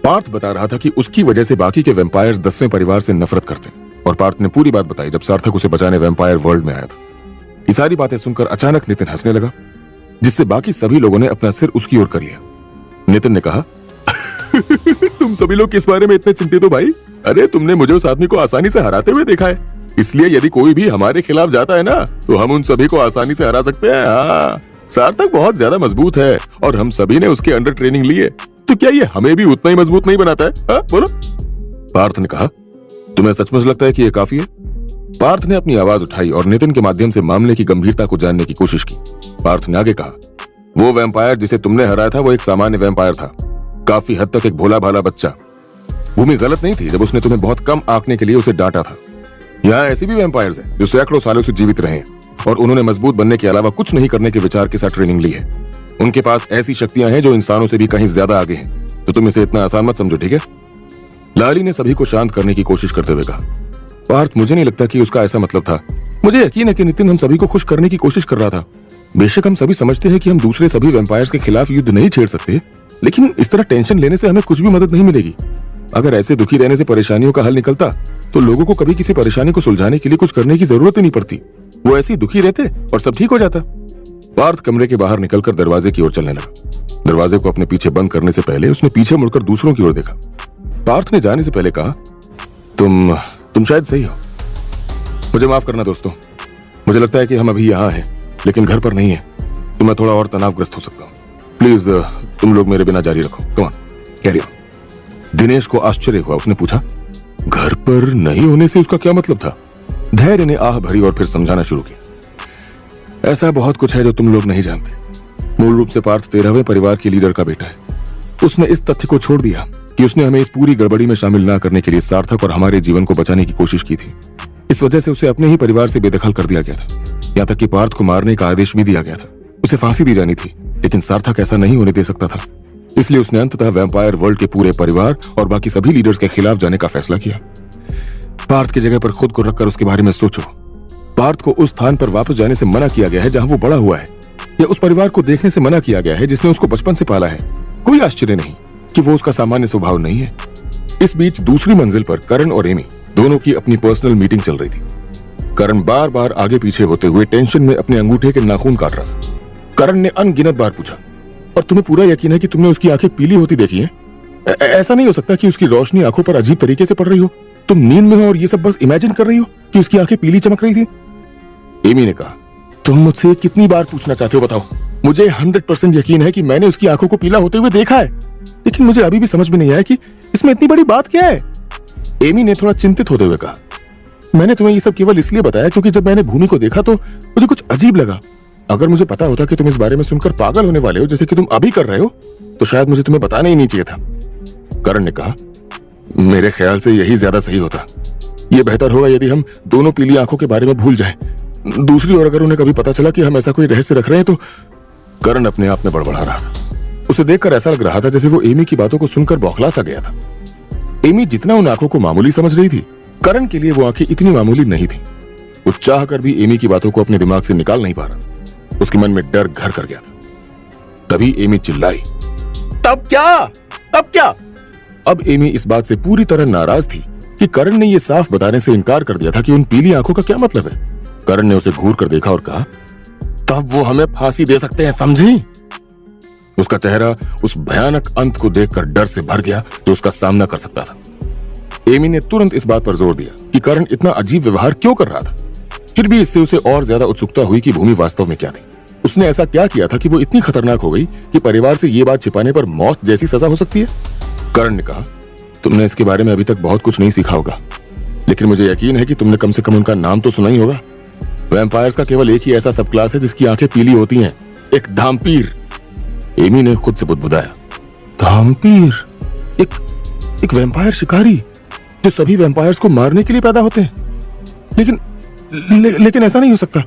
पार्थ बता रहा था कि उसकी वजह से बाकी के वैम्पायर्स 10वें परिवार से नफरत करते हैं और पार्थ ने पूरी बात बताई जब सार्थक उसे बचाने वैम्पायर वर्ल्ड में आया था। ये सारी बातें सुनकर अचानक नितिन हंसने लगा, जिससे बाकी सभी लोगों ने अपना सिर उसकी ओर कर लिया। नितिन ने कहा, तुम सभी लोग किस बारे में इतने चिंतित हो भाई? अरे तुमने मुझे उस आदमी को आसानी से हराते हुए देखा है, इसलिए यदि कोई भी हमारे खिलाफ जाता है ना तो हम उन सभी को आसानी से हरा सकते हैं। हाँ, सार्थक बहुत ज्यादा मजबूत है और हम सभी ने उसके अंडर ट्रेनिंग ली है, तो क्या ये हमें भी उतना ही मजबूत नहीं बनाता है? हाँ, बोलो। पार्थ ने कहा, तुम्हें सचमुच लगता है कि ये काफी है? पार्थ ने अपनी आवाज उठाई और नितिन के माध्यम से मामले की गंभीरता को जानने की कोशिश की। पार्थ ने आगे कहा, वो वैम्पायर जिसे तुमने हराया था वो एक सामान्य वैम्पायर था, काफी हद तक एक भोला भाला बच्चा। भूमि गलत नहीं थी जब उसने तुम्हें बहुत कम आंकने के लिए उसे डांटा था। यहाँ ऐसे भी वैम्पायर्स हैं जो सैकड़ों सालों से जीवित रहे हैं और उन्होंने मजबूत बनने के अलावा कुछ नहीं करने के विचार के साथ ट्रेनिंग ली है। उनके पास ऐसी शक्तियां हैं जो इंसानों से भी कहीं ज्यादा आगे हैं, तो तुम इसे इतना आसान मत समझो, ठीक है? लाली ने सभी को शांत करने की कोशिश करते हुए कहा, पार्थ, मुझे नहीं लगता कि उसका ऐसा मतलब था। मुझे यकीन है कि नितिन हम सभी को खुश करने की कोशिश कर रहा था। बेशक हम सभी समझते हैं कि हम दूसरे सभी वैम्पायर्स के खिलाफ युद्ध नहीं छेड़ सकते, लेकिन इस तरह टेंशन लेने से हमें कुछ भी मदद नहीं मिलेगी। अगर ऐसे दुखी रहने से परेशानियों का हल निकलता तो लोगों को कभी किसी परेशानी को सुलझाने के लिए कुछ करने की जरूरत ही नहीं पड़ती। वो ऐसे ही दुखी रहते और सब ठीक हो जाता। पार्थ कमरे के बाहर निकलकर दरवाजे की ओर चलने लगा। दरवाजे को अपने पीछे बंद करने से पहले उसने पीछे मुड़कर दूसरों की ओर देखा। पार्थ ने जाने से पहले कहा, तुम शायद सही हो। मुझे माफ करना दोस्तों, मुझे लगता है कि हम अभी यहाँ हैं लेकिन घर पर नहीं है, तो मैं थोड़ा और तनावग्रस्त हो सकता हूँ। प्लीज तुम लोग मेरे बिना जारी रखो। Come on, carry on. Dinesh को आश्चर्य हुआ। उसने पूछा, घर पर नहीं होने से उसका क्या मतलब था? धैर्य ने आह भरी और फिर समझाना शुरू किया, ऐसा बहुत कुछ है जो तुम लोग नहीं जानते। मूल रूप से पार्थ 13वें परिवार के लीडर का बेटा है। उसने इस तथ्य को छोड़ दिया कि उसने हमें इस पूरी गड़बड़ी में शामिल ना करने के लिए सार्थक और हमारे जीवन को बचाने की कोशिश की थी। इस वजह से उसे अपने ही परिवार से बेदखल कर दिया गया था। यहाँ तक कि पार्थ को मारने का आदेश भी दिया गया था। उसे फांसी दी जानी थी, लेकिन सार्थक ऐसा नहीं होने दे सकता था। इसलिए उसने अंततः वैम्पायर वर्ल्ड के पूरे परिवार और बाकी सभी लीडर्स के खिलाफ जाने का फैसला किया। पार्थ की जगह पर खुद को रखकर उसके बारे में सोचो। पार्थ को उस स्थान पर वापस जाने से मना किया गया है जहां वो बड़ा हुआ है, या उस परिवार को देखने से मना किया गया है जिसने उसको बचपन से पाला है। कोई आश्चर्य नहीं कि वो उसका सामान्य स्वभाव नहीं है। इस बीच दूसरी मंजिल पर करण और एमी दोनों की अपनी पर्सनल मीटिंग चल रही थी। करण बार बार आगे पीछे होते हुए टेंशन में अपने अंगूठे के नाखून काट रहा था। करण ने अनगिनत बार पूछा, और तुम्हें पूरा यकीन है कि तुमने उसकी आंखें पीली होती देखी हैं? ऐसा नहीं हो सकता कि उसकी रोशनी आंखों पर अजीब तरीके से पड़ रही हो? तुम नींद में हो और ये सब बस इमेजिन कर रही हो कि उसकी आंखें पीली चमक रही थी? एमी ने कहा, तुम मुझसे कितनी बार पूछना चाहते हो बताओ? मुझे 100% यकीन है कि मैंने उसकी आंखों को पीला होते हुए देखा है, लेकिन मुझे अभी भी समझ में नहीं आया कि इसमें इतनी बड़ी बात क्या है। एमी ने थोड़ा चिंतित होते हुए कहा, मैंने तुम्हें ये सब केवल इसलिए बताया क्योंकि जब मैंने भूमि को देखा तो मुझे कुछ अजीब लगा। अगर मुझे पता होता कि तुम इस बारे में सुनकर पागल होने वाले हो जैसे कि तुम अभी कर रहे हो, तो शायद मुझे तुम्हें बताना ही नहीं चाहिए था। करण ने कहा, मेरे ख्याल से यही ज्यादा सही होता। यह बेहतर होगा यदि हम दोनों पीली आंखों के बारे में भूल जाएं। दूसरी ओर अगर उन्हें कभी पता चला कि हम ऐसा कोई रहस्य रख रहे हैं तो। करण अपने आप में बड़बड़ा रहा था। उसे देखकर ऐसा लग रहा था जैसे वो एमी की बातों को सुनकर बौखला सा गया था। एमी जितना उन आंखों को मामूली समझ रही थी, करण के लिए वो आंखें इतनी मामूली नहीं थी। वो चाह कर भी एमी की बातों को अपने दिमाग से निकाल नहीं पा रहा। उसके मन में डर घर कर गया था। तभी एमी चिल्लाई, तब क्या? तब क्या? अब एमी इस बात से पूरी तरह नाराज थी कि करण ने यह साफ बताने से इनकार कर दिया था कि उन पीली आंखों का क्या मतलब है। करण ने उसे घूर कर देखा और कहा, तब वो हमें फांसी दे सकते हैं, समझी? उसका चेहरा उस भयानक अंत को देखकर डर से भर गया जो उसका सामना कर सकता था। एमी ने तुरंत इस बात पर जोर दिया कि करण इतना अजीब व्यवहार क्यों कर रहा था। फिर भी इससे उसे और ज्यादा उत्सुकता हुई कि भूमि वास्तव में क्या थी। उसने ऐसा क्या किया था कि वो इतनी खतरनाक हो गई कि परिवार से ये बात छिपाने पर मौत जैसी सजा हो सकती है? करण ने कहा, तुमने इसके बारे में अभी तक बहुत कुछ नहीं सीखा होगा, लेकिन मुझे यकीन है कि तुमने कम से कम उनका नाम तो सुना ही होगा। वैम्पायर्स का केवल एक ही ऐसा सब क्लास है जिसकी आंखें पीली होती हैं, एक धामपीर। एमी ने खुद से बुदबुदाया, धामपीर? एक वैम्पायर शिकारी जो सभी वैम्पायर्स को मारने के लिए पैदा होते हैं? लेकिन ऐसा नहीं हो सकता।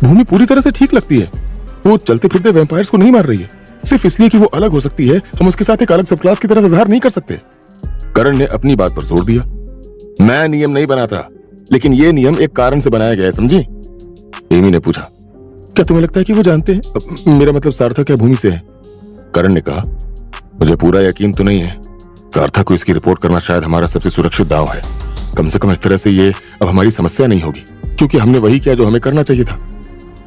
भूमि पूरी तरह से ठीक लगती है। वो चलते फिरते वैम्पायर्स को नहीं मार रही है सिर्फ इसलिए कि वो अलग हो सकती है। हम उसके साथ एक अलग सब क्लास की तरह व्यवहार नहीं कर सकते। करण ने अपनी बात पर जोर दिया, मैं नियम नहीं बनाता, लेकिन ये नियम एक कारण से बनाया गया है, समझी? एमी ने पूछा, क्या तुम्हें लगता है कि वो जानते हैं? मेरा मतलब सार्थक या भूमि से है। करण ने कहा, मुझे पूरा यकीन तो नहीं है, सार्थक को इसकी रिपोर्ट करना शायद हमारा सबसे सुरक्षित दांव है। कम से कम इस तरह से ये अब हमारी समस्या नहीं होगी, क्योंकि हमने वही किया जो हमें करना चाहिए था।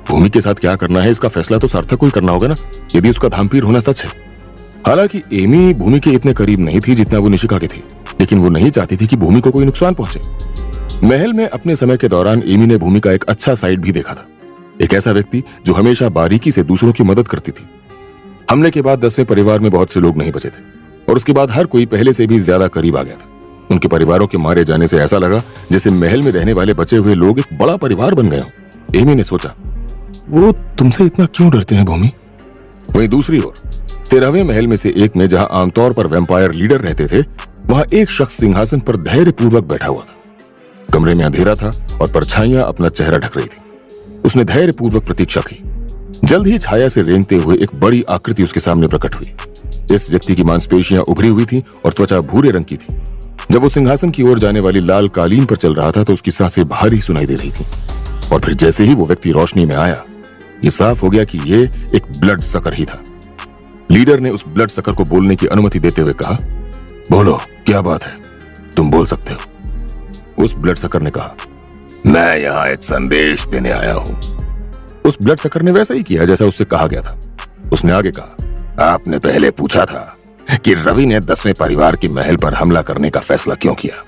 भूमि के साथ क्या करना है इसका फैसला तो सार्थक को ही करना होगा ना, यदि उसका धामपीर होना सच है। हालांकि एमी भूमि के इतने करीब नहीं थी जितना वो निशिका की थी, लेकिन वो नहीं चाहती थी कि भूमि को कोई नुकसान पहुंचे। महल में अपने समय के दौरान एमी ने भूमि का एक अच्छा साइड भी देखा था, एक ऐसा व्यक्ति जो हमेशा बारीकी से दूसरों की मदद करती थी। हमले के बाद 10वें परिवार में बहुत से लोग नहीं बचे थे, और उसके बाद हर कोई पहले से भी ज्यादा करीब आ गया था। उनके परिवारों के मारे जाने से ऐसा लगा जैसे महल में रहने वाले बचे हुए लोग एक बड़ा परिवार बन गए हों। एमी ने सोचा, वो तुमसे इतना क्यों डरते हैं भूमि? वहीं दूसरी ओर 13वें महल में से एक में जहां आमतौर पर वैम्पायर लीडर रहते थे, वहां एक शख्स सिंहासन पर धैर्यपूर्वक बैठा हुआ था। कमरे में अंधेरा था और परछाइयां अपना चेहरा ढक रही थी। उसने धैर्यपूर्वक प्रतीक्षा की। जल्द ही छाया से रेंगते हुए एक बड़ी आकृति उसके सामने प्रकट हुई। इस व्यक्ति की मांसपेशियां उभरी हुई थी और त्वचा भूरे रंग की थी। जब वो सिंहासन की ओर जाने वाली लाल कालीन पर चल रहा था तो उसकी सांसें भारी सुनाई दे रही थी। और फिर जैसे ही वो व्यक्ति रोशनी में आया, ये साफ हो गया कि ये एक ब्लड सकर ही था। लीडर ने उस ब्लड सकर को बोलने की अनुमति देते हुए कहा, बोलो, क्या बात है, तुम बोल सकते हो। उस ब्लड सकर ने कहा, मैं यहाँ एक संदेश देने आया हूं। उस ब्लड सकर ने वैसा ही किया जैसा उससे कहा गया था। उसने आगे कहा, आपने पहले पूछा था कि रवि ने 10वें परिवार के महल पर हमला करने का फैसला क्यों किया।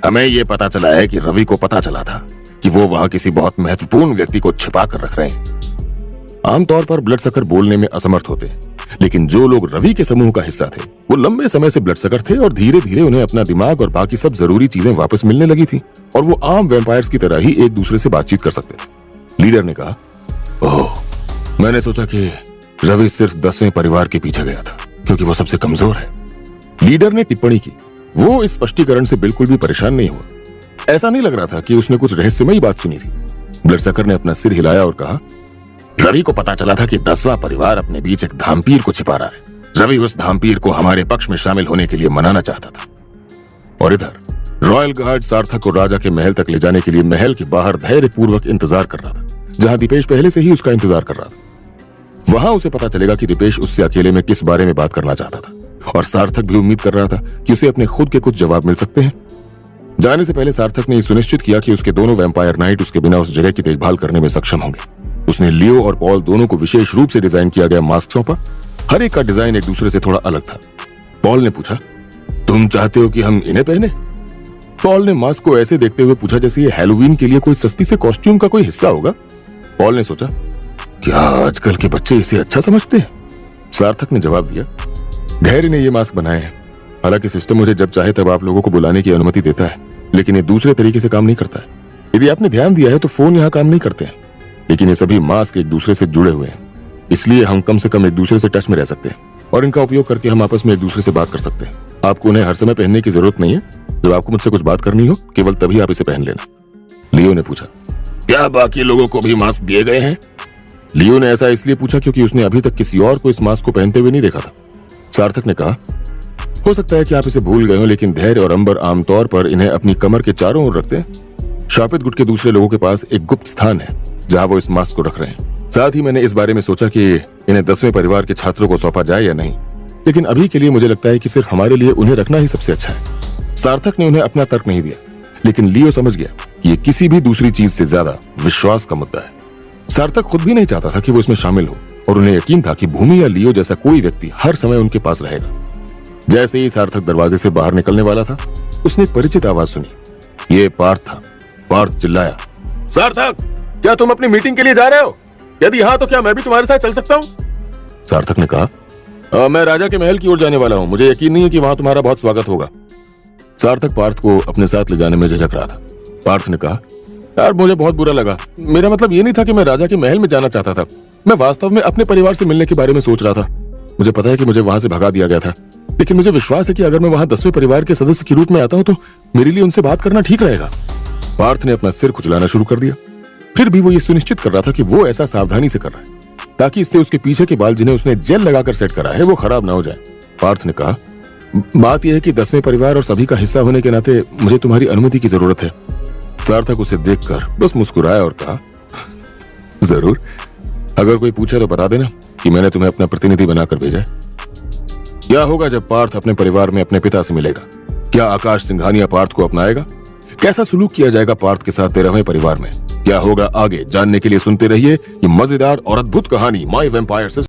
हमें यह पता चला है कि रवि को पता चला था कि वो वहां किसी बहुत महत्वपूर्ण व्यक्ति को छिपा कर रख रहे हैं। आमतौर पर ब्लड सकर बोलने में असमर्थ होते हैं, लेकिन जो लोग रवि के समूह का हिस्सा थे वो लंबे समय से ब्लड सकर थे और धीरे धीरे उन्हें अपना दिमाग और बाकी सब जरूरी चीजें वापस मिलने लगी थी और वो आम वैम्पायर्स की तरह ही एक दूसरे से बातचीत कर सकते थे। लीडर ने कहा, ओह, मैंने सोचा कि रवि सिर्फ 10वें परिवार के पीछे गया था क्योंकि वो सबसे कमजोर है। लीडर ने टिप्पणी की। वो इस स्पष्टीकरण से बिल्कुल भी परेशान नहीं हुआ। ऐसा नहीं लग रहा था कि उसने कुछ रहस्यमयी बात सुनी थी। ब्लड सकर ने अपना सिर हिलाया और कहा, रवि को पता चला था कि 10वां परिवार अपने बीच एक धामपीर को छिपा रहा है। रवि उस धामपीर को हमारे पक्ष में शामिल होने के लिए मनाना चाहता था। और इधर रॉयल गार्ड सार्थक को राजा के महल तक ले जाने के लिए महल के बाहर धैर्यपूर्वक इंतजार कर रहा था, जहां दीपेश पहले से ही उसका इंतजार कर रहा था। वहां उसे पता चलेगा कि दीपेश उससे अकेले में किस बारे में बात करना चाहता था, और सार्थक भी उम्मीद कर रहा था कि उसे अपने खुद के कुछ जवाब मिल सकते हैं। जाने से पहले सार्थक ने सुनिश्चित किया कि उसके दोनों वैम्पायर नाइट उसके बिना उस जगह की देखभाल करने में सक्षम होंगे। उसने लियो और पॉल दोनों को विशेष रूप से डिजाइन किया गया मास्क सौंपा। हर एक का डिजाइन एक दूसरे से थोड़ा अलग था। पॉल ने पूछा, तुम चाहते हो कि हम इन्हें पहने? पॉल ने मास्क को ऐसे देखते हुए पूछा जैसे ये हैलोवीन के लिए कोई सस्ती से कॉस्ट्यूम का कोई हिस्सा होगा। पॉल ने सोचा, क्या आजकल के बच्चे इसे अच्छा समझते हैं? सार्थक ने जवाब दिया, धैर्य ने ये मास्क बनाए हैं। हालांकि सिस्टम मुझे जब चाहे तब आप लोगों को बुलाने की अनुमति देता है, लेकिन ये दूसरे तरीके से काम नहीं करता है। यदि आपने ध्यान दिया है तो फोन यहाँ काम नहीं करते हैं, लेकिन ये सभी मास्क एक दूसरे से जुड़े हुए हैं, इसलिए हम कम से कम एक दूसरे से टच में रह सकते हैं और इनका उपयोग करके हम आपस में एक दूसरे से बात कर सकते हैं। आपको उन्हें हर समय पहनने की जरूरत नहीं है। जब आपको मुझसे कुछ बात करनी हो केवल तभी आप इसे पहन लेना। लियो ने पूछा, क्या बाकी लोगों को भी मास्क दिए गए हैं? लियो ने ऐसा इसलिए पूछा क्योंकि उसने अभी तक किसी और को इस मास्क को पहनते हुए नहीं देखा था। सार्थक ने कहा, हो सकता है कि आप इसे भूल गए हो, लेकिन धैर्य और अंबर आमतौर पर इन्हें अपनी कमर के चारों ओर रखते हैं। शापित गुट के दूसरे लोगों के पास एक गुप्त स्थान है जहां वो इस मास्क को रख रहे हैं। साथ ही मैंने इस बारे में सोचा कि इन्हें 10वें परिवार के छात्रों को सौंपा जाए या नहीं, लेकिन अभी के लिए मुझे लगता है कि सिर्फ हमारे लिए उन्हें रखना ही सबसे अच्छा है। सार्थक ने उन्हें अपना तर्क नहीं दिया, लेकिन लियो समझ गया कि ये किसी भी दूसरी चीज से ज्यादा विश्वास का मुद्दा है। सार्थक खुद भी नहीं चाहता था कि वो इसमें शामिल हो, और उन्हें यकीन था कि भूमि या लियो जैसा कोई व्यक्ति हर समय उनके पास रहेगा। जैसे ही सार्थक दरवाजे से बाहर निकलने वाला था, उसने एक परिचित आवाज सुनी। ये पार्थ था। पार्थ चिल्लाया, सार्थक, क्या तुम अपनी मीटिंग के लिए जा रहे हो? यदि हाँ तो क्या मैं भी तुम्हारे साथ चल सकता हूँ? सार्थक ने कहा, मैं राजा के महल की ओर जाने वाला हूँ, मुझे यकीन नहीं है कि वहां तुम्हारा बहुत स्वागत होगा। सार्थक पार्थ को अपने साथ ले जाने में झिझक रहा था। पार्थ ने कहा, यार मुझे बहुत बुरा लगा। मेरा मतलब ये नहीं था कि मैं राजा के महल में जाना चाहता था। मैं वास्तव में अपने परिवार से मिलने के बारे में सोच रहा था। मुझे पता है कि मुझे वहां से भगा दिया गया था, लेकिन मुझे विश्वास है कि अगर मैं वहां 10वें परिवार के सदस्य के रूप में आता हूं तो मेरे लिए उनसे बात करना ठीक रहेगा। पार्थ ने अपना सिर खुजलाना शुरू कर दिया। फिर भी वो ये सुनिश्चित कर रहा था कि वो ऐसा सावधानी से कर रहा है ताकि इससे उसके पीछे के बाल, जिन्हें उसने जेल लगाकर सेट करा है, वो खराब ना हो जाए। पार्थ ने कहा, बात यह है कि 10वें परिवार और सभी का हिस्सा होने के नाते मुझे तुम्हारी अनुमति की जरूरत है। सार्थक उसे देखकर बस मुस्कुराया और कहा, जरूर, अगर कोई पूछे तो बता देना कि मैंने तुम्हें अपना प्रतिनिधि बनाकर भेजा है। क्या होगा जब पार्थ अपने परिवार में अपने पिता से मिलेगा? क्या आकाश सिंघानिया पार्थ को अपनाएगा? कैसा सलूक किया जाएगा पार्थ के साथ 13वें परिवार में? क्या होगा आगे जानने के लिए सुनते रहिए ये मजेदार और अद्भुत कहानी माय वेम्पायर से।